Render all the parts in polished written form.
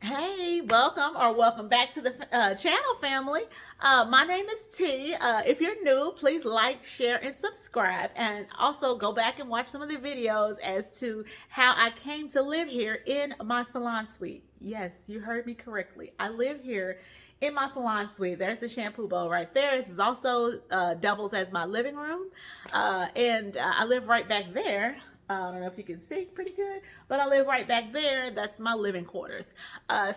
Hey, welcome back to the channel, family. My name is T. If you're new, please like, share, and subscribe. And also go back and watch some of the videos as to how I came to live here in my salon suite. Yes, you heard me correctly. I live here in my salon suite. There's the shampoo bowl right there. This is also doubles as my living room. And I live right back there. I don't know if you can see pretty good, but I live right back there. That's my living quarters.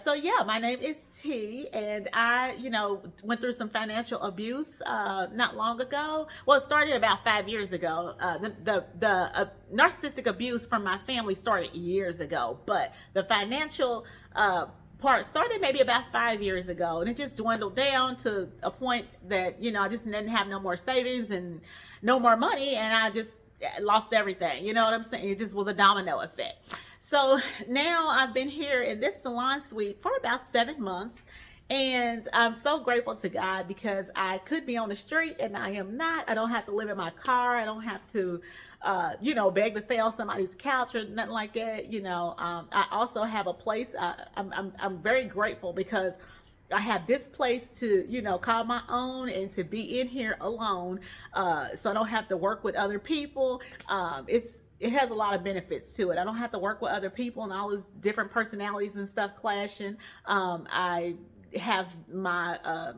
So yeah, my name is T, and I went through some financial abuse not long ago. Well, it started about 5 years ago. The narcissistic abuse from my family started years ago, but the financial part started maybe about 5 years ago, and it just dwindled down to a point that I just didn't have no more savings and no more money, and I just lost everything. You know what I'm saying? It just was a domino effect. So now I've been here in this salon suite for about 7 months. And I'm so grateful to God because I could be on the street and I am not. I don't have to live in my car. I don't have to, beg to stay on somebody's couch or nothing like that. I also have a place. I'm very grateful because I have this place to, call my own and to be in here alone. So I don't have to work with other people. It has a lot of benefits to it. I don't have to work with other people and all these different personalities and stuff clashing. I have my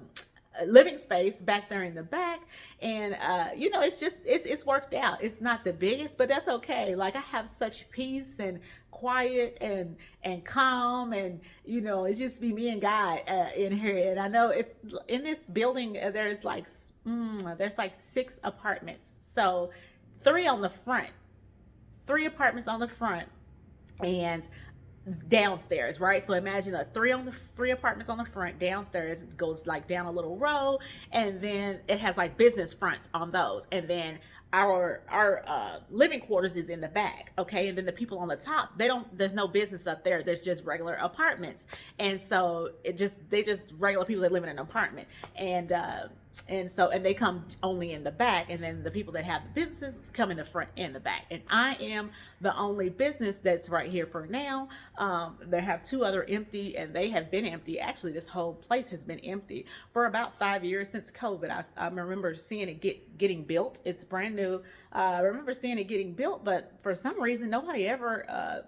living space back there in the back, and it's worked out. It's not the biggest, but that's okay. Like, I have such peace and quiet and calm, and it's just be me and God in here. And I know it's in this building. There's like 6 apartments, so three on the front, 3 apartments on the front, and downstairs, right? So imagine three apartments on the front. Downstairs goes like down a little row, and then it has like business fronts on those, and then our living quarters is in the back. Okay, and then the people on the top, there's no business up there. There's just regular apartments, and so they just regular people that live in an apartment, and they come only in the back, and then the people that have the businesses come in the front and the back. And I am the only business that's right here for now. They have 2 other empty, and they have been empty. Actually, this whole place has been empty for about 5 years since COVID. I remember seeing it getting built. It's brand new. I remember seeing it getting built, but for some reason nobody ever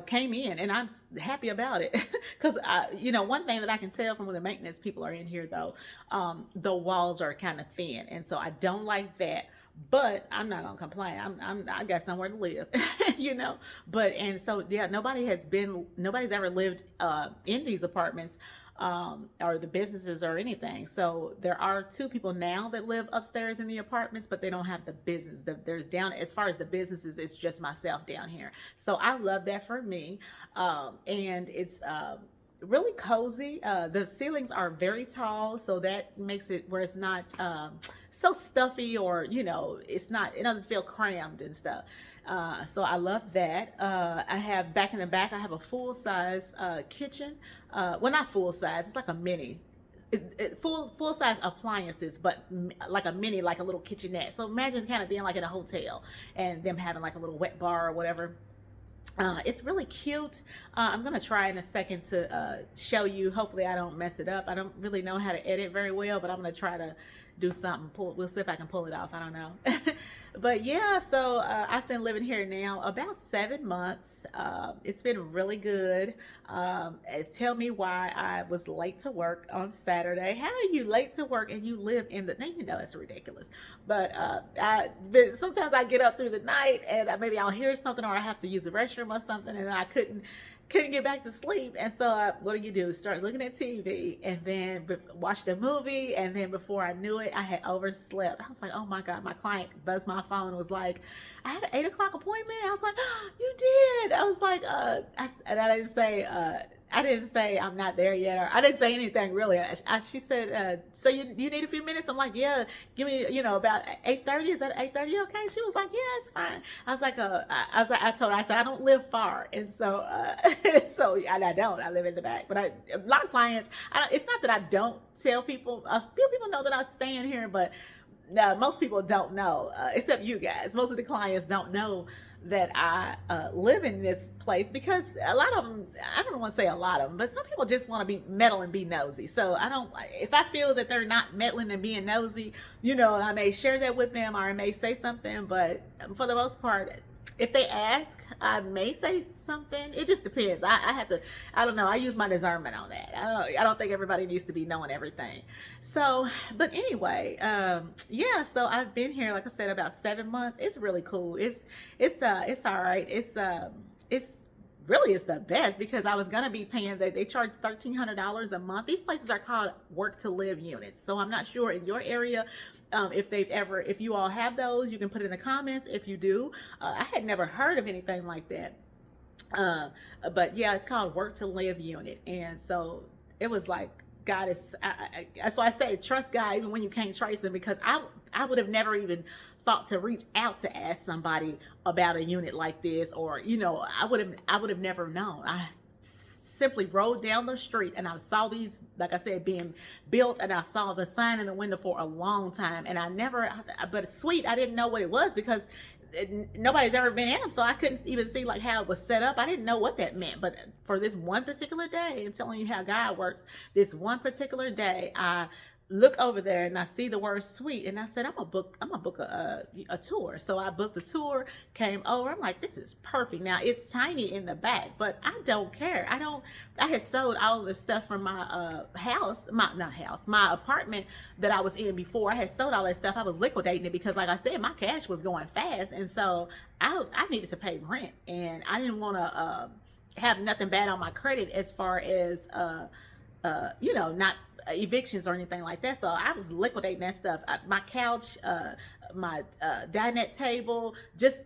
came in, and I'm happy about it. Because one thing that I can tell from when the maintenance people are in here, though, the walls are kind of thin, and so I don't like that. But I'm not gonna complain. I got somewhere to live, But and so yeah, nobody's ever lived in these apartments, or the businesses or anything. So there are 2 people now that live upstairs in the apartments, but they don't have the business. There's down as far as the businesses, it's just myself down here. So I love that for me, and it's really cozy. The ceilings are very tall, so that makes it where it's not so stuffy, or it doesn't feel crammed and stuff. So I love that. I have back in the back, I have a full size kitchen. Well, not full size, it's like a mini. Full size appliances, but like a mini, like a little kitchenette. So imagine kind of being like in a hotel and them having like a little wet bar or whatever. It's really cute. I'm gonna try in a second to show you. Hopefully I don't mess it up. I don't really know how to edit very well, but I'm gonna try to do something. We'll see if I can pull it off. I don't know. But yeah, so I've been living here now about 7 months. It's been really good. Tell me why I was late to work on Saturday. How are you late to work and you live in the? Now you know it's ridiculous. But sometimes I get up through the night, and maybe I'll hear something, or I have to use the restroom or something, and I couldn't get back to sleep. And so what do? Start looking at TV, and then watch the movie, and then before I knew it, I had overslept. I was like, oh my God. My client buzzed my phone and was like, I had an 8 o'clock appointment. I was like, oh, you did? I was like, and I didn't say I'm not there yet, or I didn't say anything really. She said, so you need a few minutes? I'm like, yeah, give me, about 8:30. Is that 8:30 okay? She was like, yeah, it's fine. I was like, I told her, I said, I don't live far. And so, and I don't, I live in the back. But a lot of clients, it's not that I don't tell people. A few people know that I stay in here, but most people don't know, except you guys. Most of the clients don't know that I live in this place, because a lot of them, I don't want to say a lot of them, but some people just want to be meddle and be nosy. So I don't, if I feel that they're not meddling and being nosy, I may share that with them, or I may say something, but for the most part, if they ask, I may say something. It just depends. I have to, I don't know. I use my discernment on that. I don't think everybody needs to be knowing everything. So, but anyway, yeah. So I've been here, like I said, about 7 months. It's really cool. It's all right. It's really it's the best, because I was gonna be paying they charge $1,300 a month. These places are called work to live units. So I'm not sure in your area if you all have those. You can put it in the comments if you do. I had never heard of anything like that. But yeah, it's called work to live unit, and so it was like, God is. That's why I say trust God even when you can't trace Him, because I would have never even thought to reach out to ask somebody about a unit like this, or I would have never known. I simply rode down the street and I saw these, like I said, being built, and I saw the sign in the window for a long time, and but sweet, I didn't know what it was, because nobody's ever been in them, so I couldn't even see like how it was set up. I didn't know what that meant. But for this one particular day, I'm telling you how God works, this one particular day, I look over there and I see the word sweet, and I said, I'm gonna book a tour. So I booked the tour, came over. I'm like, this is perfect. Now it's tiny in the back, but I don't care. I had sold all of the stuff from my my apartment that I was in before. I had sold all that stuff. I was liquidating it because, like I said, my cash was going fast, and so I needed to pay rent, and I didn't want to have nothing bad on my credit as far as not evictions or anything like that. So I was liquidating that stuff. My couch, my dinette table, just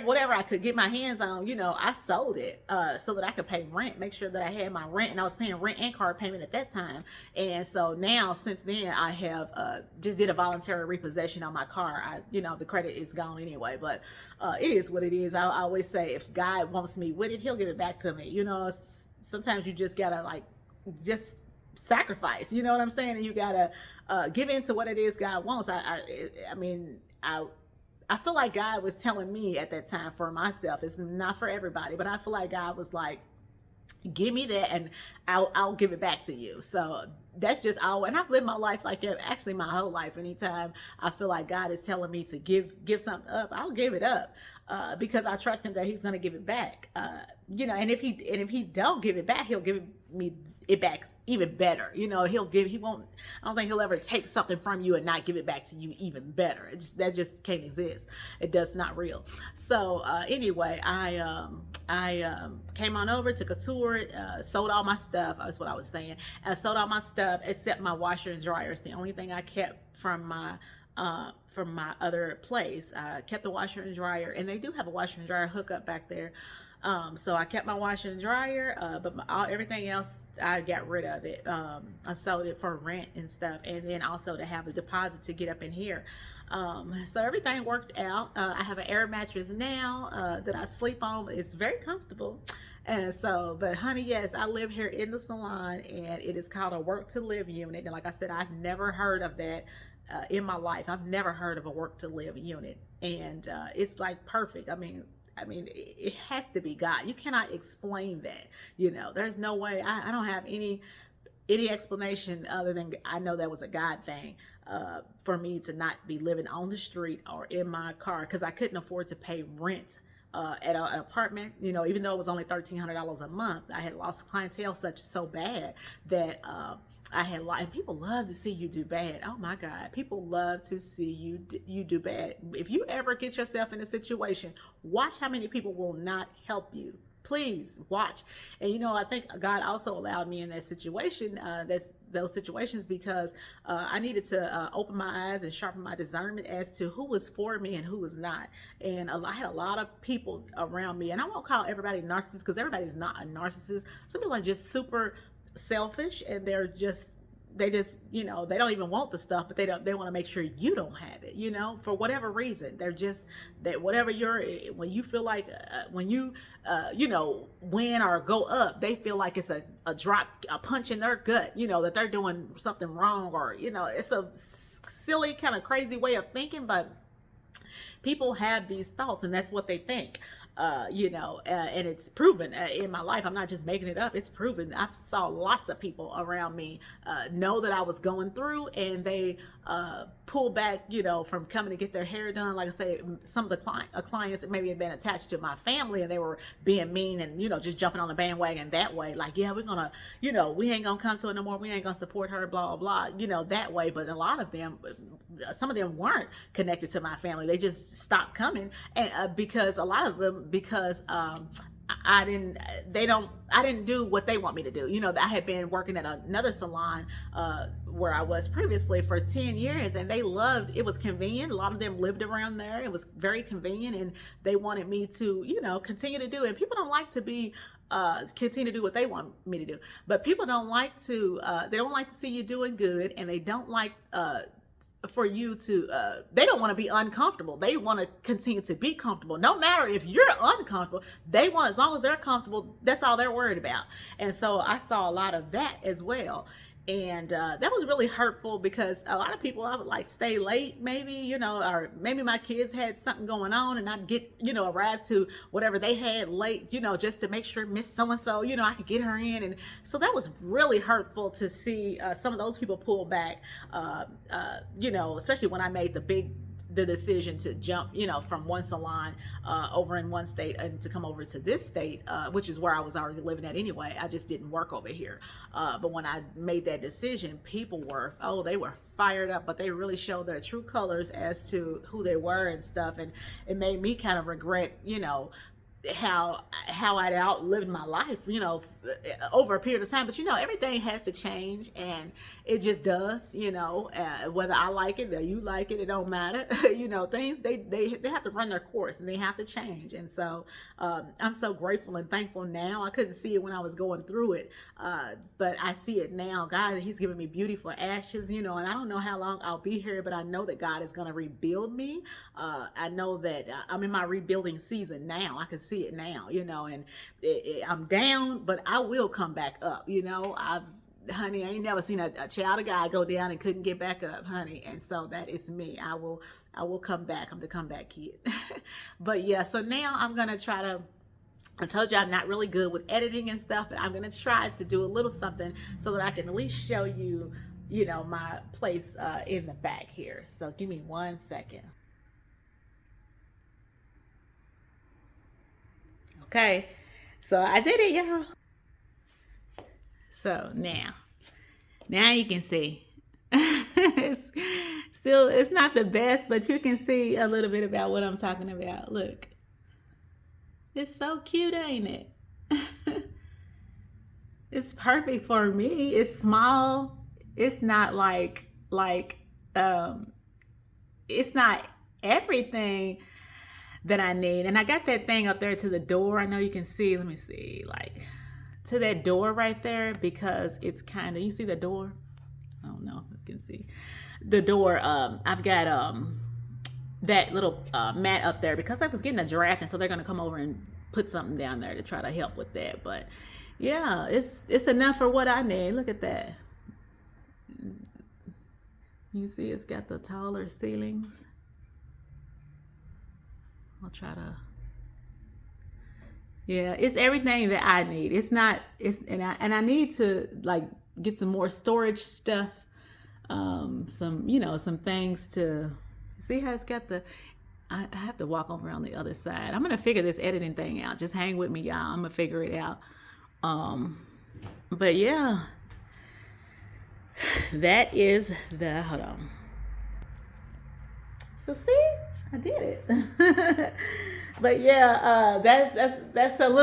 whatever I could get my hands on, I sold it so that I could pay rent, make sure that I had my rent, and I was paying rent and car payment at that time. And so now, since then, I have just did a voluntary repossession on my car. The credit is gone anyway, but it is what it is. I always say, if God wants me with it, He'll give it back to me. Sometimes you just gotta just sacrifice, you know what I'm saying, and you gotta give in to what it is God wants. I feel like God was telling me at that time, for myself, it's not for everybody, but I feel like God was like, give me that and I'll give it back to you. So that's just all. And I've lived my life like that, actually my whole life. Anytime I feel like God is telling me to give something up, I'll give it up, because I trust Him that He's going to give it back. And if he don't give it back, He'll give me it back even better. He won't. I don't think He'll ever take something from you and not give it back to you even better. That just can't exist. It does not real. So anyway, I came on over, took a tour, sold all my stuff. That's what I was saying. I sold all my stuff except my washer and dryer. It's the only thing I kept from my other place. I kept the washer and dryer, and they do have a washer and dryer hookup back there. So I kept my washer and dryer, but everything else, I got rid of it. I sold it for rent and stuff, and then also to have a deposit to get up in here. So everything worked out. I have an air mattress now that I sleep on. It's very comfortable. And so, but honey, yes, I live here in the salon, and it is called a work to live unit. And like I said, I've never heard of that in my life. I've never heard of a work to live unit, and it's like perfect. I mean, it has to be God. You cannot explain that. There's no way. I don't have any explanation other than I know that was a God thing for me to not be living on the street or in my car, because I couldn't afford to pay rent at an apartment. Even though it was only $1,300 a month, I had lost clientele so bad that I had and people love to see you do bad. Oh my God, people love to see you do bad. If you ever get yourself in a situation, watch how many people will not help you. Please watch. And I think God also allowed me in that situation, those situations, because I needed to open my eyes and sharpen my discernment as to who was for me and who was not. And I had a lot of people around me, and I won't call everybody narcissists, because everybody's not a narcissist. Some people are just super selfish, and they just they don't even want the stuff, but they want to make sure you don't have it, for whatever reason. They're just that whatever when you feel like when you win or go up, they feel like it's a drop, a punch in their gut, that they're doing something wrong, or it's a silly kind of crazy way of thinking, but people have these thoughts, and that's what they think. and it's proven in my life. I'm not just making it up. It's proven. I saw lots of people around me know that I was going through, and they pull back, from coming to get their hair done. Like I say, some of the clients that maybe had been attached to my family, and they were being mean and, just jumping on the bandwagon that way. Like, yeah, we're gonna, we ain't gonna come to it no more. We ain't gonna support her, blah, blah, blah, that way. But a lot of them, some of them weren't connected to my family. They just stopped coming. And because a lot of them, because I didn't do what they want me to do. I had been working at another salon where I was previously for 10 years, and they loved, it was convenient. A lot of them lived around there. It was very convenient, and they wanted me to, continue to do it. And people don't like to be continue to do what they want me to do. But people don't like to, they don't like to see you doing good, and they don't like for you to they don't want to be uncomfortable. They want to continue to be comfortable. No matter if you're uncomfortable, they want, as long as they're comfortable, that's all they're worried about. And so I saw a lot of that as well. And that was really hurtful, because a lot of people, I would like stay late maybe, or maybe my kids had something going on, and I'd get, arrive to whatever they had late, just to make sure Miss So-and-so, I could get her in. And so that was really hurtful to see some of those people pull back, especially when I made the decision to jump, from one salon over in one state and to come over to this state, which is where I was already living at anyway. I just didn't work over here. But when I made that decision, people were, they were fired up, but they really showed their true colors as to who they were and stuff. And it made me kind of regret, how I'd outlived my life, over a period of time. But everything has to change, and it just does, whether I like it or you like it, it don't matter. Things they have to run their course, and they have to change. And so I'm so grateful and thankful now. I couldn't see it when I was going through it, but I see it now. God, he's giving me beautiful ashes, and I don't know how long I'll be here, but I know that God is going to rebuild me. I know that I'm in my rebuilding season now. I can see it now, and I'm down, but I will come back up. Honey, I ain't never seen a child of God go down and couldn't get back up, honey. And so that is me. I will come back. I'm the comeback kid. But yeah, so now I'm gonna try to, I told you I'm not really good with editing and stuff, but I'm gonna try to do a little something so that I can at least show you, my place in the back here. So give me 1 second. Okay, so I did it, y'all. So now you can see. It's not the best, but you can see a little bit about what I'm talking about. Look, it's so cute, ain't it? It's perfect for me. It's small. It's not it's not everything that I need. And I got that thing up there to the door. I know you can see, let me see, to that door right there, because it's kind of, you see the door? I don't know if you can see the door. I've got that little mat up there because I was getting a draft, and so they're going to come over and put something down there to try to help with that. But yeah, it's enough for what I need. Look at that. You see it's got the taller ceilings. I'll try to, yeah, it's everything that I need. It's not, and I need to get some more storage stuff. Some things to see how it's got I have to walk over on the other side. I'm going to figure this editing thing out. Just hang with me, y'all. I'm going to figure it out. But yeah, that is hold on. So see, I did it. But yeah, that's a little